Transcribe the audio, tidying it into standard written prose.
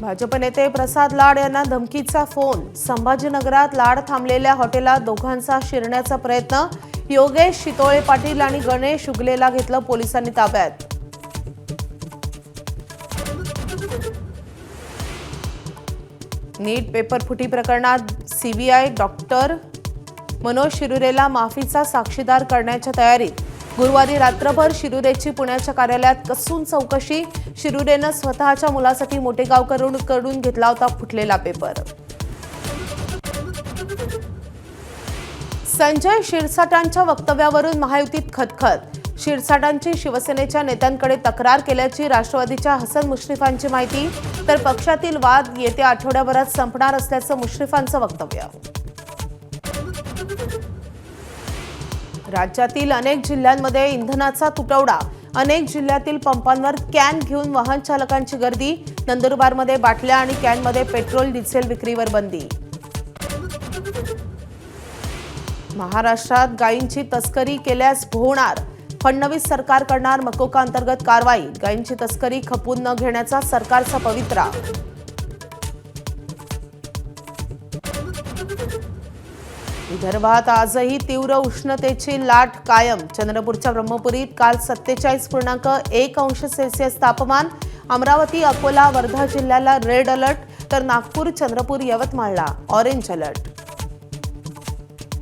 भाजप नेते प्रसाद लाड यांना धमकीचा फोन। संभाजीनगरात लाड थांबलेल्या हॉटेलात दोघांचा शिरण्याचा प्रयत्न। योगेश शितोळे पाटील आणि गणेश उगलेला घेतलं पोलिसांनी ताब्यात। नीट पेपर फुटी प्रकरणात सीबीआय डॉक्टर मनोज शिरुरेला माफीचा साक्षीदार करण्याच्या तयारीत। गुरुवारी रात्रभर शिरुरेची पुण्याच्या कार्यालयात कसून चौकशी। शिरुरेनं स्वतःच्या मुलासाठी मोठेगावकडून घेतला होता फुटलेला पेपर। संजय शिरसाटांच्या वक्तव्यावरून महायुतीत खतखत। शिरसाटांची शिवसेनेच्या नेत्यांकडे तक्रार केल्याची राष्ट्रवादीच्या हसन मुश्रीफांची माहिती। तर पक्षातील वाद येत्या आठवड्याभरात संपणार असल्याचं मुश्रीफांचं वक्तव्य। राज्यातील अनेक जिल्ह्यांमध्ये इंधनाचा तुटवडा। अनेक जिल्ह्यातील पंपांवर कॅन घेऊन वाहन चालकांची गर्दी। नंदुरबारमध्ये बाटल्या आणि कॅनमध्ये पेट्रोल डिझेल विक्रीवर बंदी। महाराष्ट्रात गायींची तस्करी केल्यास भोवणार। फडणवीस सरकार करणार मकोका अंतर्गत कारवाई। गायींची तस्करी खपवून न घेण्याचा सरकारचा पवित्रा। विदर्भात आजही तीव्र उष्णतेची लाट कायम। चंद्रपूरच्या ब्रह्मपुरीत काल 47.1 अंश सेल्सिअस तापमान। अमरावती, अकोला, वर्धा जिल्ह्याला रेड अलर्ट, तर नागपूर, चंद्रपूर, यवतमाळला ऑरेंज अलर्ट।